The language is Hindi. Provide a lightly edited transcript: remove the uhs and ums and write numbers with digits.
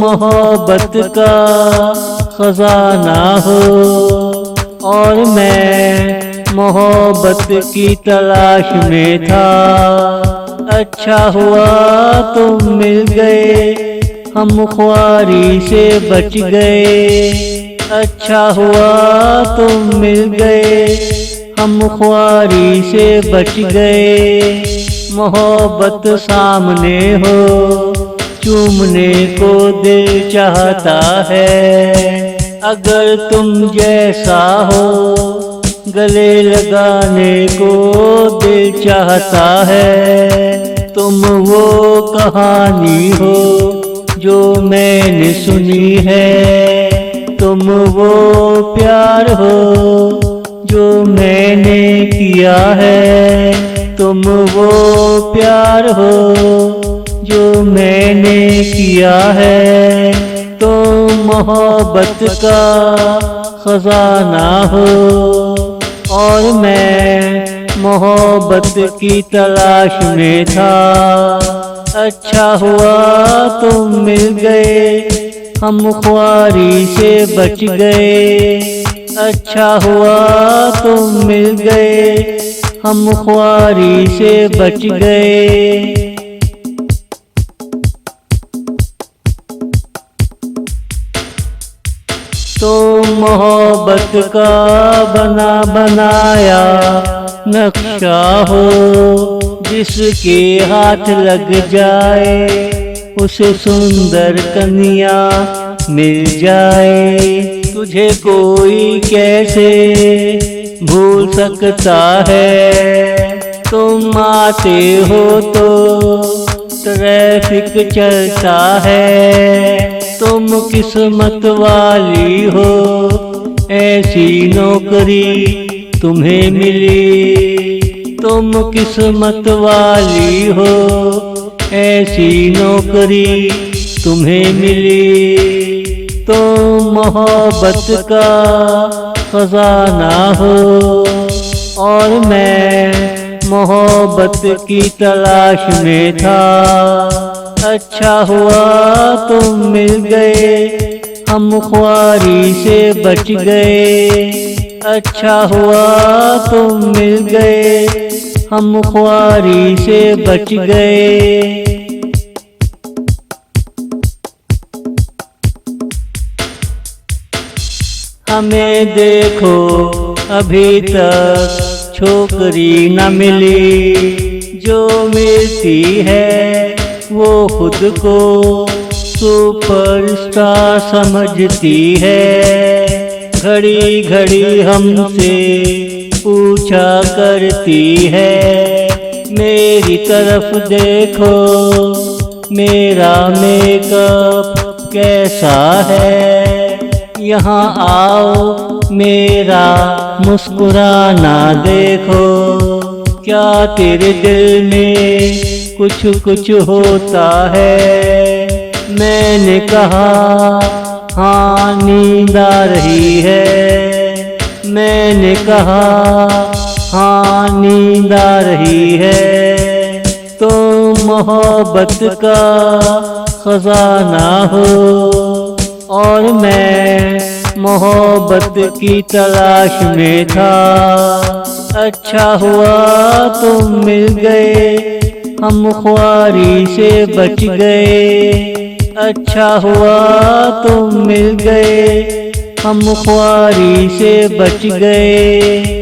मोहब्बत का खजाना हो और मैं मोहब्बत की तलाश में था। अच्छा हुआ तुम मिल गए, हम ख्वारी से बच गए। अच्छा हुआ तुम मिल गए, हम ख्वारी से बच गए। मोहब्बत सामने हो, चूमने को दिल चाहता है। अगर तुम जैसा हो, गले लगाने को दिल चाहता है। तुम वो कहानी हो जो मैंने सुनी है, तुम वो प्यार हो जो मैंने किया है। तुम वो प्यार हो जो मैंने किया है। तुम मोहब्बत का खजाना हो और मैं मोहब्बत की तलाश में था। अच्छा हुआ तुम मिल गए, हम ख्वारी से बच गए। अच्छा हुआ तुम मिल गए, हम ख्वारी से बच गए। तो मोहब्बत का बना बनाया नक्शा हो, जिसके हाथ लग जाए उसे सुंदर कन्या मिल जाए। तुझे कोई कैसे भूल सकता है, तुम आते हो तो ट्रैफिक चलता है। तुम किस्मत वाली हो, ऐसी नौकरी तुम्हें मिली। तुम किस्मत वाली हो, ऐसी नौकरी तुम्हें मिली। तुम मोहब्बत का खजाना हो और मैं मोहब्बत की तलाश में था। अच्छा हुआ तुम मिल गए, हम ख्वारी से बच गए। अच्छा हुआ तुम मिल गए, हम ख्वारी से बच गए। हमें देखो अभी तक छोकरी न मिली, जो मिलती है वो खुद को सुपरस्टार समझती है। घड़ी घड़ी हमसे पूछा करती है, मेरी तरफ देखो मेरा मेकअप कैसा है। यहाँ आओ मेरा मुस्कुराना देखो, क्या तेरे दिल में कुछ कुछ होता है। मैंने कहा हाँ नींद आ रही है। मैंने कहा हाँ नींद आ रही है। तो मोहब्बत का खजाना हो और मैं मोहब्बत की तलाश में था। अच्छा हुआ तुम मिल गए, हम ख्वारी से बच गए। अच्छा हुआ तुम मिल गए, हम ख्वारी से बच गए।